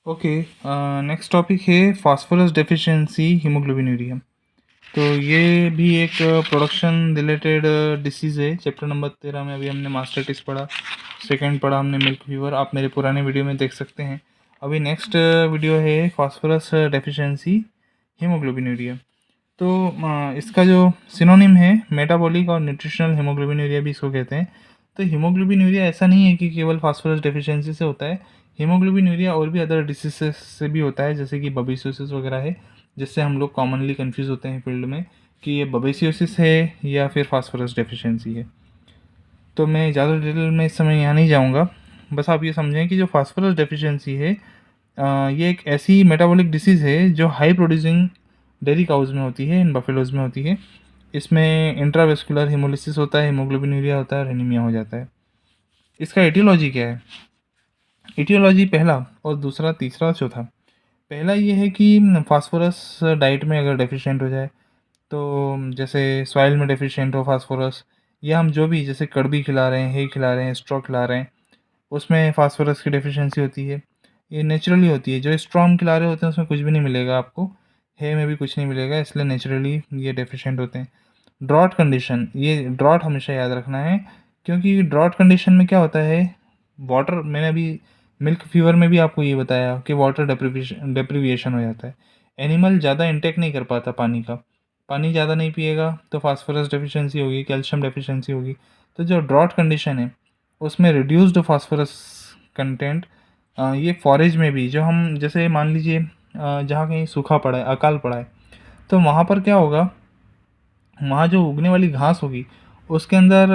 Okay. Next topic है phosphorus deficiency haemoglobinuria. तो ये भी एक प्रोडक्शन रिलेटेड डिसीज़ है। चैप्टर नंबर 13 में अभी हमने मास्टराइटिस पढ़ा, सेकंड पढ़ा हमने मिल्क फीवर। आप मेरे पुराने वीडियो में देख सकते हैं। अभी नेक्स्ट वीडियो है फास्फोरस डेफिशिएंसी हीमोग्लोबिनूरिया। तो इसका जो सिनोनिम है मेटाबॉलिक और न्यूट्रिशनल हीमोग्लोबिनूरिया भी इसको कहते हैं। तो हीमोग्लोबिनूरिया ऐसा नहीं है कि केवल फास्फोरस डेफिशिएंसी से होता है। हीमोग्लोबिनूरिया और भी अदर डिसीजेस से भी होता है, जैसे कि बबेसियोसिस वगैरह है, जिससे हम लोग कॉमनली कंफ्यूज होते हैं फील्ड में कि ये बबेसियोसिस है या फिर फास्फोरस डेफिशिएंसी है। तो मैं ज़्यादा डिटेल में इस समय यहाँ नहीं जाऊँगा। बस आप ये समझें कि जो फास्फोरस डेफिशिएंसी है ये एक ऐसी मेटाबॉलिक डिसीज़ है जो हाई प्रोड्यूसिंग डेयरी काउज में होती है, इन बफेलोज में होती है। इसमें इंट्रावेस्कुलर हेमोलिसिस होता है, हीमोग्लोबिनूरिया होता है और एनीमिया हो जाता है। इसका एटियोलॉजी क्या है? एटियोलॉजी पहला और दूसरा, तीसरा और चौथा। पहला ये है कि फास्फोरस डाइट में अगर डेफिशिएंट हो जाए, तो जैसे सॉइल में डेफिशिएंट हो फास्फोरस, या हम जो भी जैसे कड़बी खिला रहे हैं, हे खिला रहे हैं, स्ट्रॉ खिला रहे हैं, उसमें फास्फोरस की डेफिशिएंसी होती है। ये नेचुरली होती है। जो स्ट्रॉन्ग खिला रहे होते हैं उसमें कुछ भी नहीं मिलेगा आपको, हे में भी कुछ नहीं मिलेगा, इसलिए नेचुरली ये डेफिशिएंट होते हैं। ड्रॉट कंडीशन, ये ड्रॉट हमेशा याद रखना है, क्योंकि ड्रॉट कंडीशन में क्या होता है, वाटर, मैंने अभी मिल्क फीवर में भी आपको ये बताया कि वाटर डेप्रीविएशन हो जाता है। एनिमल ज़्यादा इंटेक नहीं कर पाता पानी का, पानी ज़्यादा नहीं पिएगा तो फास्फोरस डेफिशिएंसी होगी, कैल्शियम डेफिशिएंसी होगी। तो जो ड्रॉट कंडीशन है उसमें रिड्यूस्ड फास्फोरस कंटेंट, ये फॉरेज में भी, जो हम जैसे मान लीजिए जहाँ कहीं सूखा पड़ा है, अकाल पड़ा है, तो वहाँ पर क्या होगा, वहाँ जो उगने वाली घास होगी उसके अंदर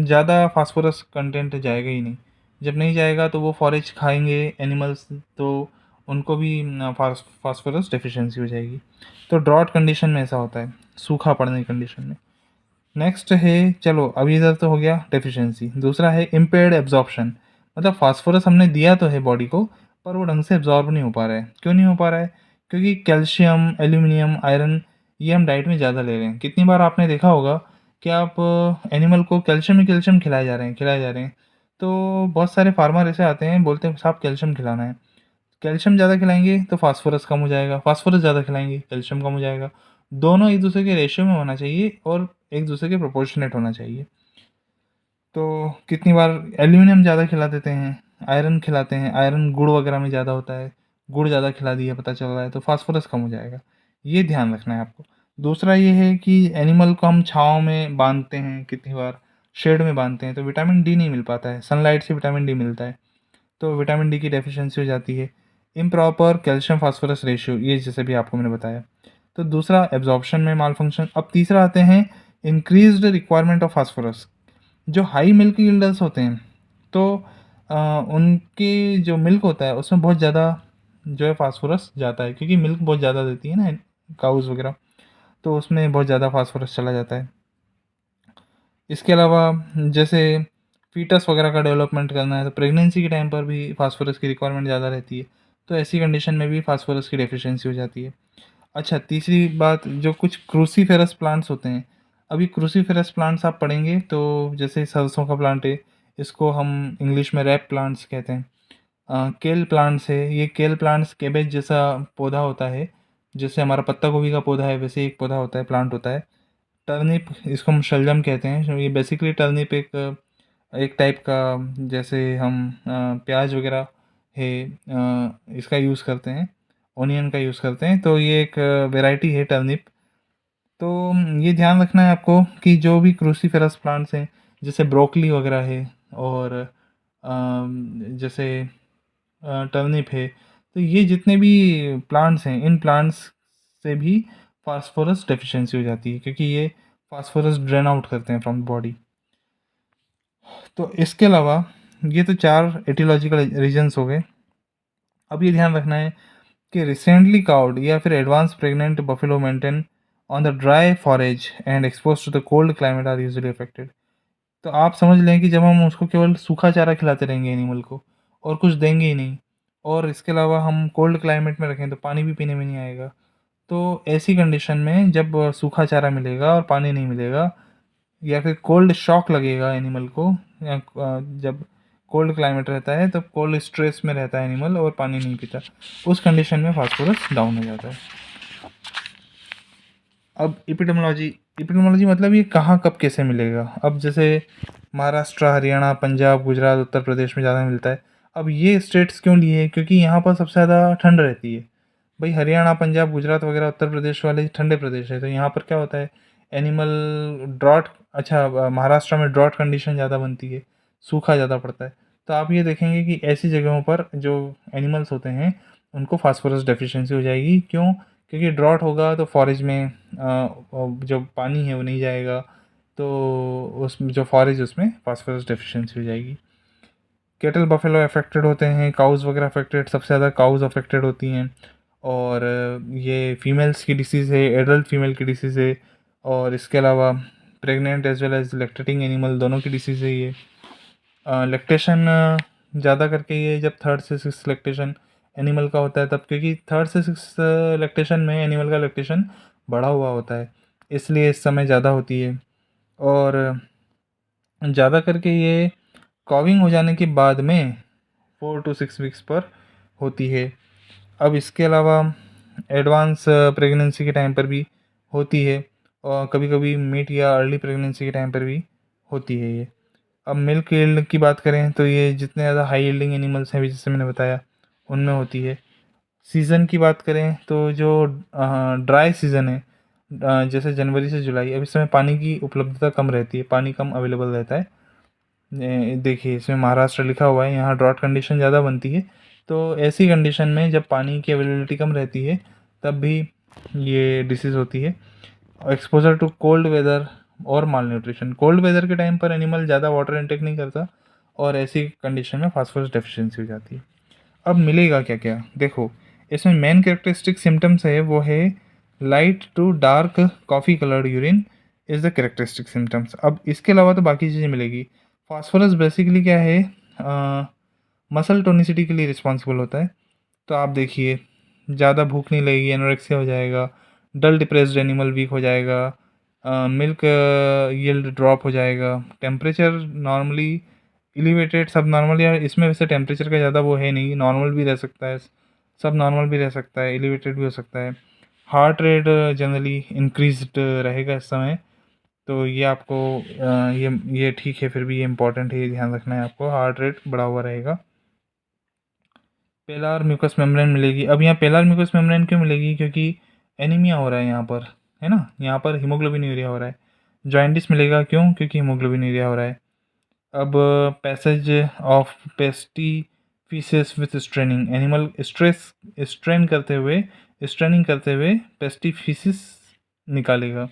ज़्यादा फास्फोरस कंटेंट जाएगा ही नहीं। जब नहीं जाएगा तो वो फॉरेज खाएंगे एनिमल्स, तो उनको भी फास्फोरस डेफिशिएंसी हो जाएगी। तो ड्रॉट कंडीशन में ऐसा होता है, सूखा पड़ने की कंडीशन में। नेक्स्ट है, चलो अभी इधर तो हो गया डेफिशिएंसी। दूसरा है इम्पेयर्ड एब्जॉर्प्शन। मतलब फास्फोरस हमने दिया तो है बॉडी को, पर वो ढंग से एब्जॉर्ब नहीं हो पा रहा है। क्यों नहीं हो पा रहा है? क्योंकि कैल्शियम, एल्यूमिनियम, आयरन, ये हम डाइट में ज़्यादा ले रहे हैं। कितनी बार आपने देखा होगा कि आप एनिमल को कैल्शियम ही कैल्शियम खिलाए जा रहे हैं, खिलाए जा रहे हैं। तो बहुत सारे फार्मर ऐसे आते हैं, बोलते हैं साहब कैल्शियम खिलाना है। कैल्शियम ज़्यादा खिलाएंगे तो फास्फोरस कम हो जाएगा, फास्फोरस ज़्यादा खिलाएंगे कैल्शियम कम हो जाएगा। दोनों एक दूसरे के रेशियो में होना चाहिए और एक दूसरे के प्रोपोर्शनेट होना चाहिए। तो कितनी बार एल्यूमिनियम ज़्यादा खिला देते हैं, आयरन खिलाते हैं, आयरन गुड़ वगैरह में ज़्यादा होता है, गुड़ ज़्यादा खिला दिया पता चल रहा है, तो फास्फोरस कम हो जाएगा। ये ध्यान रखना है आपको। दूसरा ये है कि एनिमल को हम छाँव में बांधते हैं, कितनी बार शेड में बांधते हैं, तो विटामिन डी नहीं मिल पाता है। सनलाइट से विटामिन डी मिलता है, तो विटामिन डी की डेफिशिएंसी हो जाती है। इम्प्रॉपर कैल्शियम फास्फोरस रेशियो, ये जैसे भी आपको मैंने बताया। तो दूसरा एब्जॉर्प्शन में माल फंक्शन। अब तीसरा आते हैं इंक्रीज्ड रिक्वायरमेंट ऑफ फास्फोरस। जो हाई मिल्क यील्डर्स होते हैं, तो उनके जो मिल्क होता है उसमें बहुत ज़्यादा जो है फास्फोरस जाता है, क्योंकि मिल्क बहुत ज़्यादा देती है ना काउज वगैरह, तो उसमें बहुत ज़्यादा फास्फोरस चला जाता है। इसके अलावा जैसे फीटस वगैरह का डेवलपमेंट करना है, तो प्रेगनेंसी के टाइम पर भी फास्फोरस की रिक्वायरमेंट ज़्यादा रहती है, तो ऐसी कंडीशन में भी फास्फोरस की डेफिशिएंसी हो जाती है। अच्छा, तीसरी बात, जो कुछ क्रूसीफेरस प्लांट्स होते हैं। अभी क्रूसीफेरस प्लांट्स आप पढ़ेंगे तो जैसे सरसों का प्लांट है, इसको हम इंग्लिश में रैप प्लांट्स कहते हैं। केल प्लांट्स है, ये केल प्लांट्स कैबेज जैसा पौधा होता है, जैसे हमारा पत्ता गोभी का पौधा है वैसे एक पौधा होता है, प्लांट होता है। टर्निप, इसको हम शलजम कहते हैं। ये बेसिकली टर्निप एक एक टाइप का, जैसे हम प्याज वगैरह है, इसका यूज़ करते हैं, ओनियन का यूज़ करते हैं, तो ये एक वैरायटी है टर्निप। तो ये ध्यान रखना है आपको कि जो भी क्रूसीफेरस प्लांट्स हैं, जैसे ब्रोकली वगैरह है, और जैसे टर्निप है, तो ये जितने भी प्लांट्स हैं, इन प्लांट्स से भी फास्फोरस डेफिशिएंसी हो जाती है, क्योंकि ये फास्फोरस ड्रेन आउट करते हैं फ्रॉम बॉडी। तो इसके अलावा ये तो चार एटियोलॉजिकल रीजन्स हो गए। अब ये ध्यान रखना है कि रिसेंटली काउड या फिर advance pregnant buffalo maintain on the dry forage and expose to the cold climate are usually affected. तो आप समझ लें कि जब हम उसको केवल सूखा चारा खिलाते रहेंगे एनिमल को, और कुछ देंगे ही नहीं, और इसके अलावा हम कोल्ड क्लाइमेट में रखें तो पानी भी पीने में नहीं आएगा, तो ऐसी कंडीशन में जब सूखा चारा मिलेगा और पानी नहीं मिलेगा, या फिर कोल्ड शॉक लगेगा एनिमल को, या जब कोल्ड क्लाइमेट रहता है तब कोल्ड स्ट्रेस में रहता है एनिमल और पानी नहीं पीता, उस कंडीशन में फास्फोरस डाउन हो जाता है। अब एपिडेमियोलॉजी मतलब ये कहाँ कब कैसे मिलेगा। अब जैसे महाराष्ट्र, हरियाणा, पंजाब, गुजरात, उत्तर प्रदेश में ज़्यादा मिलता है। अब ये स्टेट्स क्यों लिए, क्योंकि यहाँ पर सबसे ज़्यादा ठंड रहती है। भाई हरियाणा, पंजाब, गुजरात वगैरह उत्तर प्रदेश वाले ठंडे प्रदेश है, तो यहाँ पर क्या होता है, एनिमल ड्रॉट, अच्छा महाराष्ट्र में ड्रॉट कंडीशन ज़्यादा बनती है, सूखा ज़्यादा पड़ता है। तो आप ये देखेंगे कि ऐसी जगहों पर जो एनिमल्स होते हैं उनको फास्फोरस डेफिशिएंसी हो जाएगी। क्यों? क्योंकि ड्रॉट होगा तो फॉरेज में जो पानी है वो नहीं जाएगा, तो उसमें जो फॉरेज उसमें फास्फोरस डेफिशिएंसी हो जाएगी। कैटल बफेलो अफेक्टेड होते हैं, काउज़ वगैरह अफेक्टेड, सबसे ज़्यादा काउज़ अफेक्टेड होती हैं। और ये फीमेल्स की डिसीज़ है, एडल्ट फीमेल की डिसीज़ है। और इसके अलावा pregnant as well as lactating animal दोनों की डिसीज़ है ये। लैक्टेशन ज़्यादा करके ये जब थर्ड से सिक्स लैक्टेशन एनिमल का होता है तब, क्योंकि थर्ड से सिक्स लैक्टेशन में एनिमल का लैक्टेशन बढ़ा हुआ होता है, इसलिए इस समय ज़्यादा होती है। और ज़्यादा करके ये कॉविंग हो जाने के बाद में 4 to 6 वीक्स पर होती है। अब इसके अलावा एडवांस प्रेगनेंसी के टाइम पर भी होती है, और कभी कभी मिड या अर्ली प्रेगनेंसी के टाइम पर भी होती है ये। अब मिल्क यील्ड की बात करें तो ये जितने ज़्यादा हाई यील्डिंग एनिमल्स हैं जैसे मैंने बताया उनमें होती है। सीज़न की बात करें तो जो ड्राई सीज़न है, जैसे जनवरी से जुलाई, अब इस समय पानी की उपलब्धता कम रहती है, पानी कम अवेलेबल रहता है। देखिए इसमें महाराष्ट्र लिखा हुआ है, यहाँ ड्रॉट कंडीशन ज़्यादा बनती है। तो ऐसी कंडीशन में जब पानी की अवेलेबिलिटी कम रहती है तब भी ये डिसीज़ होती है। एक्सपोजर टू कोल्ड वेदर और माल न्यूट्रिशन, कोल्ड वेदर के टाइम पर एनिमल ज़्यादा वाटर इंटेक नहीं करता और ऐसी कंडीशन में फास्फोरस डेफिशिएंसी हो जाती है। अब मिलेगा क्या क्या, देखो इसमें मेन कैरेक्टरिस्टिक सिम्टम्स है वो है light to dark coffee coloured urine is the characteristic symptoms. अब इसके अलावा तो बाकी चीज़ें मिलेगी। फास्फोरस बेसिकली क्या है, मसल टोनिसिटी के लिए रिस्पॉन्सिबल होता है। तो आप देखिए ज़्यादा भूख नहीं लगेगी, एनोरेक्सिया हो जाएगा, डल डिप्रेस्ड एनिमल वीक हो जाएगा, मिल्क यील्ड ड्रॉप हो जाएगा, टेम्परेचर नॉर्मली एलिवेटेड, सब नॉर्मल, या इसमें वैसे टेम्परेचर का ज़्यादा वो है नहीं, नॉर्मल भी रह सकता है, सब नॉर्मल भी रह सकता है, एलिवेटेड भी हो सकता है। हार्ट रेट जनरली इंक्रीज्ड रहेगा इस समय, तो ये आपको ये ठीक है, फिर भी ये इंपॉर्टेंट है, ये ध्यान रखना है आपको, हार्ट रेट बढ़ा हुआ रहेगा। पेलार म्यूकस मेम्ब्रेन मिलेगी। अब यहाँ पेलार म्यूकस मेम्ब्रेन क्यों मिलेगी, क्योंकि एनीमिया हो रहा है यहाँ पर, है ना, यहाँ पर हीमोग्लोबिन यूरिया हो रहा है। जॉइंटिस मिलेगा क्यों, क्योंकि हीमोग्लोबिन यूरिया हो रहा है। अब passage of pasty faeces with straining, animal straining करते हुए पेस्टी फीसिस निकालेगा।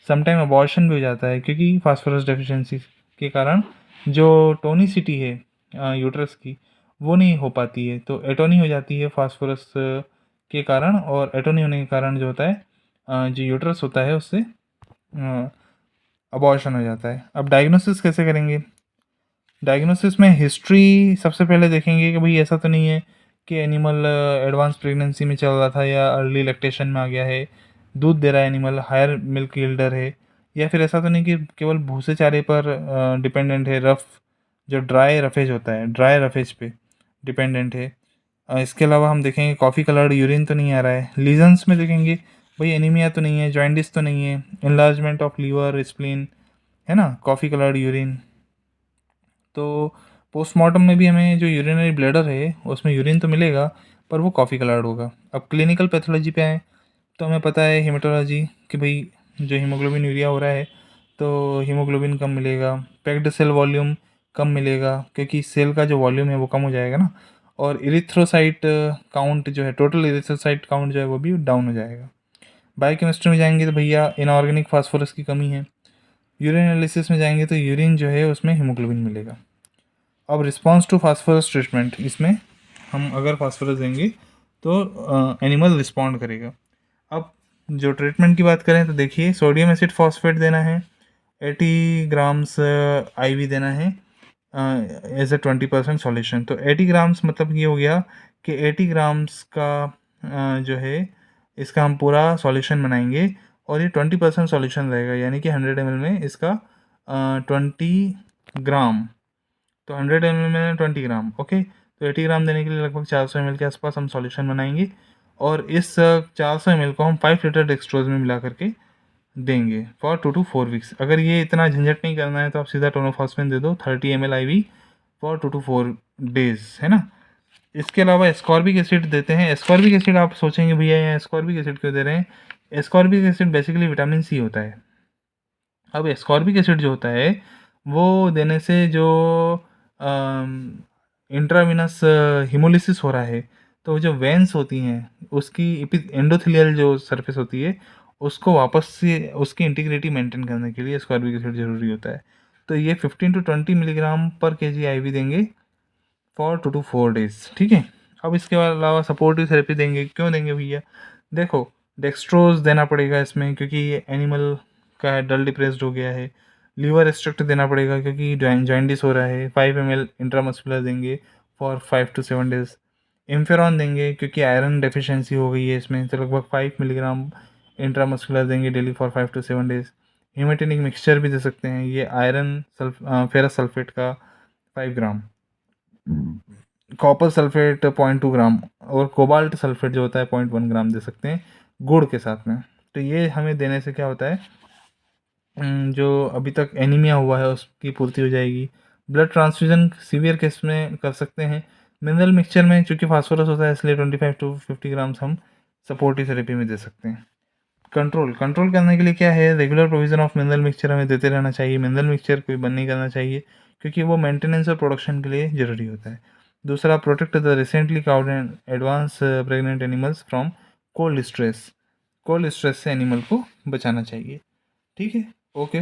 समटाइम अबॉर्शन भी हो जाता है, क्योंकि फास्फोरस डेफिशिएंसी के कारण जो टोनिसिटी है यूट्रस की वो नहीं हो पाती है, तो एटोनी हो जाती है फास्फोरस के कारण, और एटोनी होने के कारण जो होता है जो यूट्रस होता है उससे अबॉर्शन हो जाता है। अब डायग्नोसिस कैसे करेंगे, डायग्नोसिस में हिस्ट्री सबसे पहले देखेंगे कि भाई ऐसा तो नहीं है कि एनिमल एडवांस प्रेगनेंसी में चल रहा था या अर्ली लैक्टेशन में आ गया है, दूध दे रहा है एनिमल, हायर मिल्क यील्डर है, या फिर ऐसा तो नहीं कि केवल भूसे चारे पर डिपेंडेंट है, रफ जो ड्राई रफेज होता है ड्राई रफेज पे डिपेंडेंट है। इसके अलावा हम देखेंगे कॉफ़ी कलर्ड यूरिन तो नहीं आ रहा है। लीजन्स में देखेंगे भाई एनीमिया तो नहीं है, जॉइंटिस तो नहीं है, इनलार्जमेंट ऑफ लीवर स्प्लीन, है ना, कॉफ़ी कलर्ड यूरिन। तो पोस्टमार्टम में भी हमें जो यूरिनरी ब्लैडर है उसमें यूरिन तो मिलेगा पर वो कॉफ़ी कलर्ड होगा। अब क्लिनिकल पैथोलॉजी पे आए तो हमें पता है हेमेटोलॉजी कि भाई जो हीमोग्लोबिन यूरिया हो रहा है तो हीमोग्लोबिन कम मिलेगा, पैक्ड सेल वॉल्यूम कम मिलेगा क्योंकि सेल का जो वॉल्यूम है वो कम हो जाएगा ना, और इरिथ्रोसाइट काउंट जो है, टोटल इरिथ्रोसाइट काउंट जो है वो भी डाउन हो जाएगा। बायोकेमिस्ट्री में जाएंगे तो भैया इनऑर्गेनिक फास्फोरस की कमी है। यूरिन एनालिसिस में जाएंगे तो यूरिन जो है उसमें हीमोग्लोबिन मिलेगा। अब रिस्पॉन्स टू फास्फोरस ट्रीटमेंट, इसमें हम अगर फास्फोरस देंगे तो एनिमल रिस्पॉन्ड करेगा। अब जो ट्रीटमेंट की बात करें तो देखिए सोडियम एसिड फॉस्फेट देना है, 80 ग्राम्स IV देना है एज ए 20% सॉल्यूशन। तो 80 ग्राम्स मतलब ये हो गया कि 80 ग्राम्स का जो है इसका हम पूरा सॉल्यूशन बनाएंगे और ये 20% सॉल्यूशन रहेगा, यानी कि 100 ml में इसका 20 ग्राम, तो 100 ml में 20 ग्राम, ओके। तो 80 ग्राम देने के लिए लगभग 400 ml के आसपास हम सॉल्यूशन बनाएंगे और इस 400 ml को हम 5 लीटर डेक्सट्रोज में मिला करके देंगे फॉर 2 to 4 वीक्स। अगर ये इतना झंझट नहीं करना है तो आप सीधा टोनोफॉस्फेन दे दो 30 ml IV for 2 to 4 days, है ना। इसके अलावा एस्कॉर्बिक एसिड देते हैं। एस्कॉर्बिक एसिड आप सोचेंगे भैया यहाँ एस्कॉर्बिक एसिड क्यों दे रहे हैं। Ascorbic acid basically vitamin C होता है। अब एस्कॉर्बिक एसिड जो होता है वो देने से जो इंट्राविनस हिमोलिसिस हो रहा है, तो जो वेंस होती हैं उसकी एंडोथेलियल जो सरफेस होती है उसको वापस से उसकी इंटीग्रिटी मेंटेन करने के लिए एस्कॉर्बिक एसिड ज़रूरी होता है। तो ये 15 to 20 मिलीग्राम पर kg IV देंगे फॉर 2 to 4 डेज, ठीक है। अब इसके अलावा सपोर्टिव थेरेपी देंगे। क्यों देंगे भैया, देखो डेक्सट्रोज देना पड़ेगा इसमें क्योंकि ये एनिमल का है, डल डिप्रेस्ड हो गया है। लीवर एक्सट्रैक्ट देना पड़ेगा क्योंकि जॉइंडिस हो रहा है। 5 ml इंट्रामस्कुलर देंगे फॉर 5 to 7 डेज। इम्फेरॉन देंगे क्योंकि आयरन डेफिशिएंसी हो गई है इसमें, तो लगभग 5 मिलीग्राम इंट्रामस्कुलर देंगे daily for 5 to 7 days. हेमेटिनिक mixture भी दे सकते हैं, ये आयरन फेरस सल्फेट का 5 ग्राम, कॉपर सल्फेट 0.2 ग्राम और कोबाल्ट सल्फेट जो होता है 0.1 ग्राम दे सकते हैं गुड़ के साथ में। तो ये हमें देने से क्या होता है, जो अभी तक एनीमिया हुआ है उसकी पूर्ति हो जाएगी। ब्लड ट्रांसफ्यूजन सीवियर केस में कर सकते हैं। मिनरल मिक्सचर में चूंकि फास्फोरस होता है इसलिए 25 to 50 ग्राम्स हम सपोर्टिव थेरेपी में दे सकते हैं। कंट्रोल करने के लिए क्या है, regular provision of mineral mixture हमें देते रहना चाहिए। मिनरल मिक्सचर कोई बंद नहीं करना चाहिए क्योंकि वो मेंटेनेंस और प्रोडक्शन के लिए ज़रूरी होता है। दूसरा, protect the recently cowed and advance pregnant animals from cold stress से एनिमल को बचाना चाहिए, ठीक है। ओके।